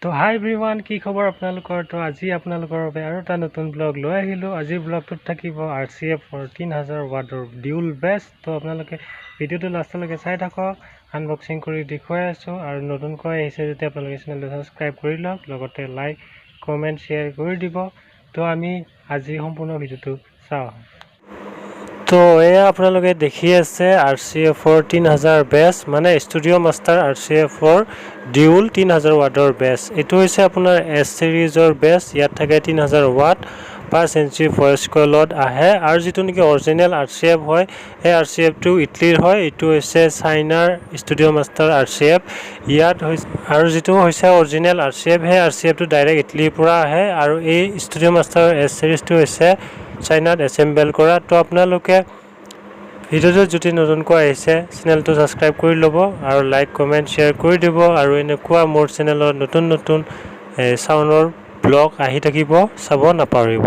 তো হাই এভৰিৱান, কি খবৰ আপোনালোকৰ? তো আজি আপোনালোকৰ বাবে আৰু এটা নতুন ব্লগ লৈ আহিলোঁ। আজিৰ ব্লগটোত থাকিব RCF 3000 ৱাটৰ ডিউল বেষ্ট। তো আপোনালোকে ভিডিঅ'টো লাষ্টলৈকে চাই থাকক, আনবক্সিং কৰি দেখুৱাই আছোঁ। আৰু নতুনকৈ আহিছে যদি আপোনালোকে চেনেলটো ছাবস্ক্ৰাইব কৰি লওক, লগতে লাইক কমেণ্ট শ্বেয়াৰ কৰি দিব। তো আমি আজি সম্পূৰ্ণ ভিডিঅ'টো চাওঁ। তো এয়া আপোনালোকে দেখি আছে RCFৰ 3000 বেছ, মানে ষ্টুডিঅ' মাষ্টাৰ RCFৰ ডিউল 3000 ৱাটৰ বেছ। এইটো হৈছে আপোনাৰ S চিৰিজৰ বেছ। ইয়াত থাকে 3000 ৱাট 5" ভইচ কইলত আহে। আৰু যিটো নেকি অৰিজিনেল RCF হয়, সেই RCFটো ইটলীৰ হয়। এইটো হৈছে চাইনাৰ ষ্টুডিঅ' মাষ্টাৰ RCF। ইয়াত আৰু যিটো হৈছে অৰিজিনেল RCF, সেই RCFটো ডাইৰেক্ট ইটলীৰ পৰা আহে। আৰু এই ষ্টুডিঅ' মাষ্টাৰ S চিৰিজটো হৈছে চাইনাত এছেম্বল কৰা। তো আপোনালোকে ভিডিঅ'টো যদি নতুনকৈ আহিছে চেনেলটো ছাবস্ক্ৰাইব কৰি ল'ব আৰু লাইক কমেণ্ট শ্বেয়াৰ কৰি দিব। আৰু এনেকুৱা মোৰ চেনেলত নতুন নতুন চাউণ্ডৰ ব্লগ আহি থাকিব, চাব নাপাহৰিব।